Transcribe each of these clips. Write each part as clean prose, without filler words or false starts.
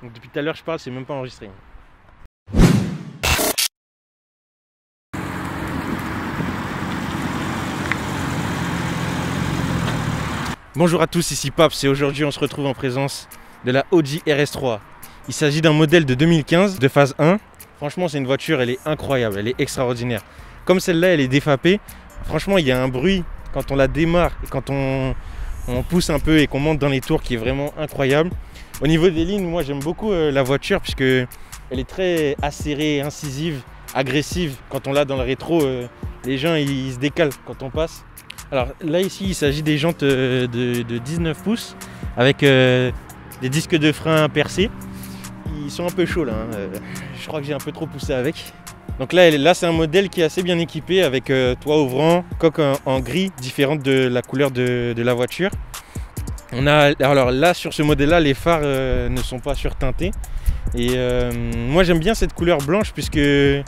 Donc depuis tout à l'heure je parle, c'est même pas enregistré. Bonjour à tous, ici Paps et aujourd'hui on se retrouve en présence de la Audi RS3. Il s'agit d'un modèle de 2015 de phase 1. Franchement c'est une voiture, elle est incroyable, elle est extraordinaire. Comme celle-là elle est défapée, franchement il y a un bruit quand on la démarre et quand on pousse un peu et qu'on monte dans les tours qui est vraiment incroyable. Au niveau des lignes, moi j'aime beaucoup la voiture puisque elle est très acérée, incisive, agressive. Quand on l'a dans le rétro, les gens ils se décalent quand on passe. Alors là ici il s'agit des jantes de 19 pouces avec des disques de frein percés. Ils sont un peu chauds là, hein. Je crois que j'ai un peu trop poussé avec. Donc là c'est un modèle qui est assez bien équipé avec toit ouvrant, coque en gris différente de la couleur de la voiture. Alors là sur ce modèle là les phares ne sont pas surteintés et moi j'aime bien cette couleur blanche puisque elle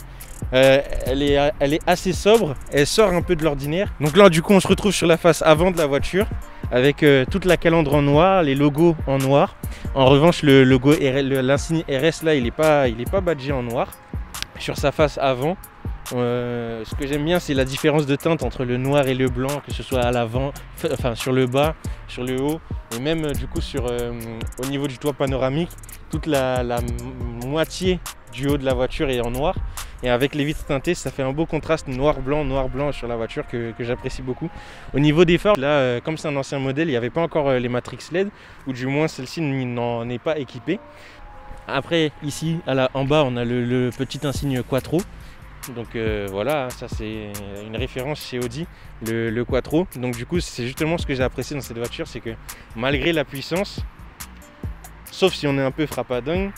est assez sobre, elle sort un peu de l'ordinaire. Donc là du coup on se retrouve sur la face avant de la voiture avec toute la calandre en noir, les logos en noir. En revanche le logo l'insigne RS là il est pas badgé en noir. Sur sa face avant, ce que j'aime bien c'est la différence de teinte entre le noir et le blanc, que ce soit à l'avant, enfin sur le bas, sur le haut et même du coup au niveau du toit panoramique, toute la moitié du haut de la voiture est en noir et avec les vitres teintées ça fait un beau contraste noir blanc sur la voiture que j'apprécie beaucoup. Au niveau des phares là comme c'est un ancien modèle il n'y avait pas encore les matrix LED ou du moins celle-ci n'en est pas équipée. Après ici en bas on a le petit insigne Quattro. Donc voilà, ça c'est une référence chez Audi, le Quattro. Donc du coup c'est justement ce que j'ai apprécié dans cette voiture, c'est que malgré la puissance, sauf si on est un peu frappadingue,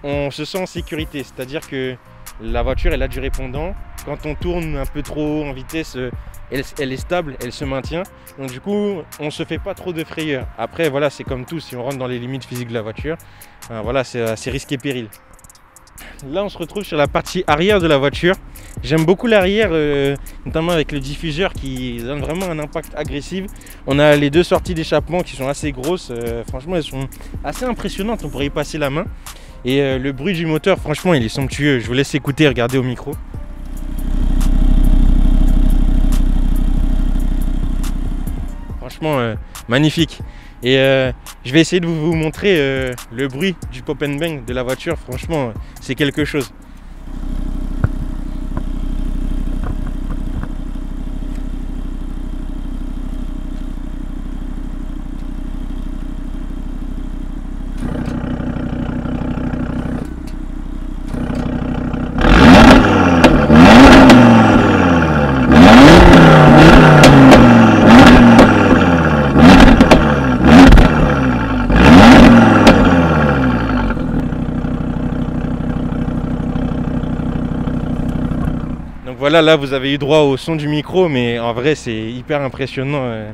on se sent en sécurité. C'est-à-dire que la voiture elle a du répondant, quand on tourne un peu trop en vitesse, elle est stable, elle se maintient. Donc du coup on se fait pas trop de frayeur. Après voilà, c'est comme tout, si on rentre dans les limites physiques de la voiture, voilà, c'est assez risque et péril. Là on se retrouve sur la partie arrière de la voiture. J'aime beaucoup l'arrière, notamment avec le diffuseur qui donne vraiment un impact agressif. On a les deux sorties d'échappement qui sont assez grosses, franchement elles sont assez impressionnantes, on pourrait y passer la main. Et le bruit du moteur franchement il est somptueux, je vous laisse écouter, regardez au micro. Franchement magnifique. Et je vais essayer de vous montrer le bruit du pop and bang de la voiture. Franchement, c'est quelque chose. Donc voilà, là vous avez eu droit au son du micro, mais en vrai c'est hyper impressionnant.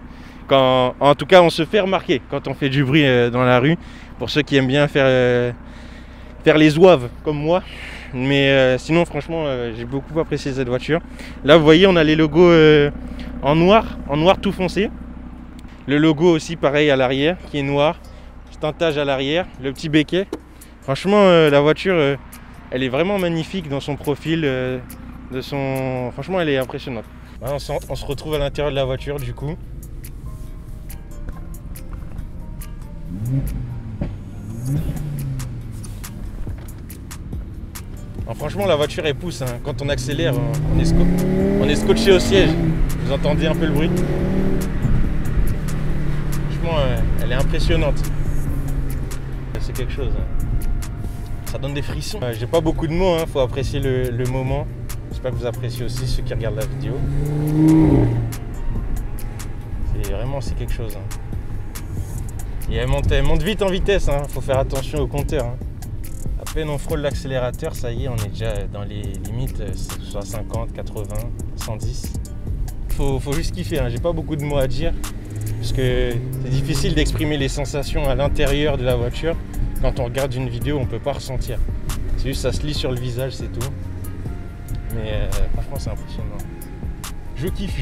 En tout cas on se fait remarquer quand on fait du bruit dans la rue, pour ceux qui aiment bien faire les zouaves comme moi. Mais sinon franchement j'ai beaucoup apprécié cette voiture. Là vous voyez on a les logos en noir tout foncé. Le logo aussi pareil à l'arrière qui est noir, petit teintage à l'arrière, le petit béquet. Franchement la voiture elle est vraiment magnifique dans son profil. Franchement elle est impressionnante. On se retrouve à l'intérieur de la voiture du coup. Alors, franchement la voiture elle pousse, hein. Quand on accélère on est scotché au siège. Vous entendez un peu le bruit. Franchement elle est impressionnante. C'est quelque chose, hein. Ça donne des frissons. J'ai pas beaucoup de mots, hein. Faut apprécier le moment. J'espère que vous appréciez aussi ceux qui regardent la vidéo. C'est quelque chose, hein. Et elle monte vite en vitesse, hein. Faut faire attention au compteur, hein. À peine on frôle l'accélérateur, ça y est, on est déjà dans les limites, soit 50, 80, 110. Faut juste kiffer, hein. J'ai pas beaucoup de mots à dire parce que c'est difficile d'exprimer les sensations à l'intérieur de la voiture. Quand on regarde une vidéo, on peut pas ressentir. C'est juste ça se lit sur le visage, c'est tout. Mais franchement c'est impressionnant. Je kiffe.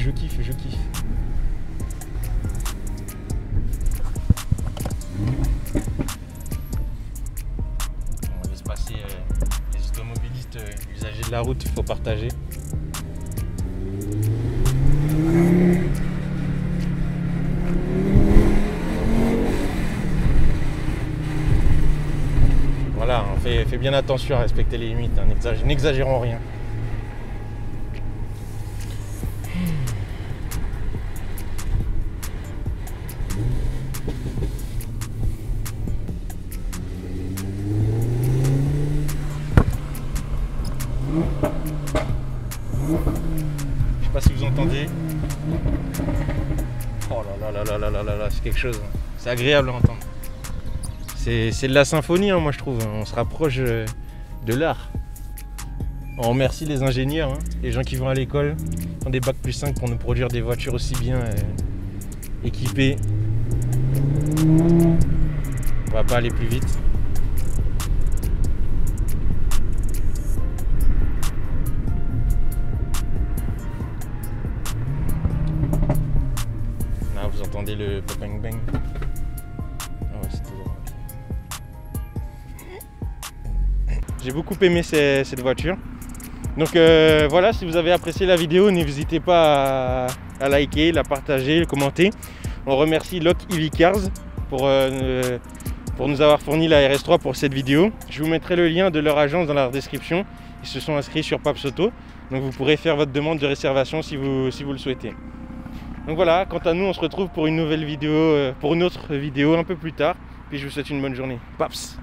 passer les automobilistes, usagers de la route, il faut partager. Voilà, on fait bien attention à respecter les limites, hein, n'exagérons rien. Je sais pas si vous entendez. Oh là là là là là là là, c'est quelque chose. C'est agréable à entendre. C'est de la symphonie, hein, moi je trouve. On se rapproche de l'art. On remercie les ingénieurs, hein, les gens qui vont à l'école, qui ont des bacs +5 pour nous produire des voitures aussi bien équipées. On va pas aller plus vite. Là, vous entendez le bang bang. Ah ouais, c'est toujours... J'ai beaucoup aimé cette voiture. Donc voilà, si vous avez apprécié la vidéo, n'hésitez pas à liker, la partager, le commenter. On remercie Lock EV Cars pour nous avoir fourni la RS3 pour cette vidéo. Je vous mettrai le lien de leur agence dans la description. Ils se sont inscrits sur Paps Auto. Donc vous pourrez faire votre demande de réservation si vous le souhaitez. Donc voilà, quant à nous, on se retrouve pour une nouvelle vidéo, pour une autre vidéo un peu plus tard. Puis je vous souhaite une bonne journée. Paps!